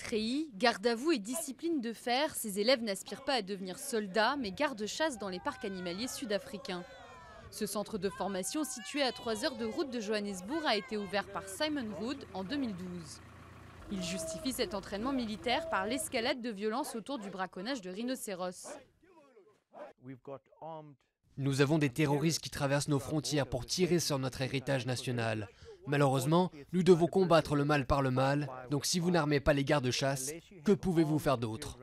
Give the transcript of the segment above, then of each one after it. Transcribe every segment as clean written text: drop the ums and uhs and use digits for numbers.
Treillis, garde à vous et discipline de fer, ces élèves n'aspirent pas à devenir soldats, mais gardes-chasse dans les parcs animaliers sud-africains. Ce centre de formation, situé à 3 heures de route de Johannesburg, a été ouvert par Simon Hood en 2012. Il justifie cet entraînement militaire par l'escalade de violence autour du braconnage de rhinocéros. Nous avons des terroristes qui traversent nos frontières pour tirer sur notre héritage national. Malheureusement, nous devons combattre le mal par le mal, donc si vous n'armez pas les gardes-chasse, que pouvez-vous faire d'autre?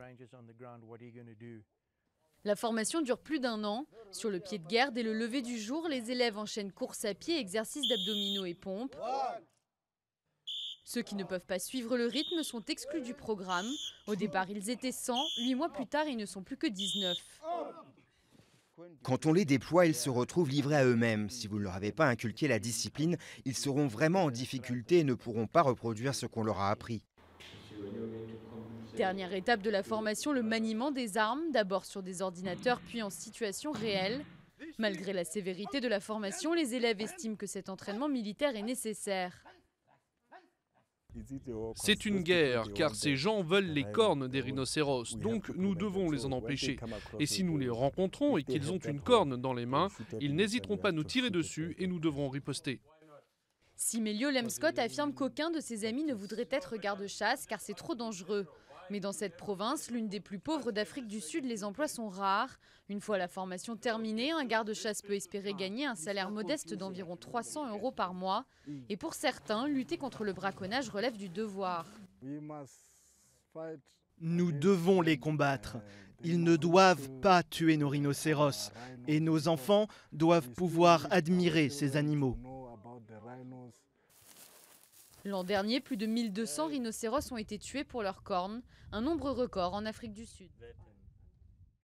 La formation dure plus d'1 an. Sur le pied de guerre, dès le lever du jour, les élèves enchaînent course à pied, exercices d'abdominaux et pompes. Ceux qui ne peuvent pas suivre le rythme sont exclus du programme. Au départ, ils étaient 100. 8 mois plus tard, ils ne sont plus que 19. Quand on les déploie, ils se retrouvent livrés à eux-mêmes. Si vous ne leur avez pas inculqué la discipline, ils seront vraiment en difficulté et ne pourront pas reproduire ce qu'on leur a appris. Dernière étape de la formation, le maniement des armes, d'abord sur des ordinateurs puis en situation réelle. Malgré la sévérité de la formation, les élèves estiment que cet entraînement militaire est nécessaire. C'est une guerre, car ces gens veulent les cornes des rhinocéros, donc nous devons les en empêcher. Et si nous les rencontrons et qu'ils ont une corne dans les mains, ils n'hésiteront pas à nous tirer dessus et nous devrons riposter. Simelio Lemscott affirme qu'aucun de ses amis ne voudrait être garde-chasse car c'est trop dangereux. Mais dans cette province, l'une des plus pauvres d'Afrique du Sud, les emplois sont rares. Une fois la formation terminée, un garde-chasse peut espérer gagner un salaire modeste d'environ 300 € par mois. Et pour certains, lutter contre le braconnage relève du devoir. Nous devons les combattre. Ils ne doivent pas tuer nos rhinocéros. Et nos enfants doivent pouvoir admirer ces animaux. L'an dernier, plus de 1200 rhinocéros ont été tués pour leurs cornes, un nombre record en Afrique du Sud.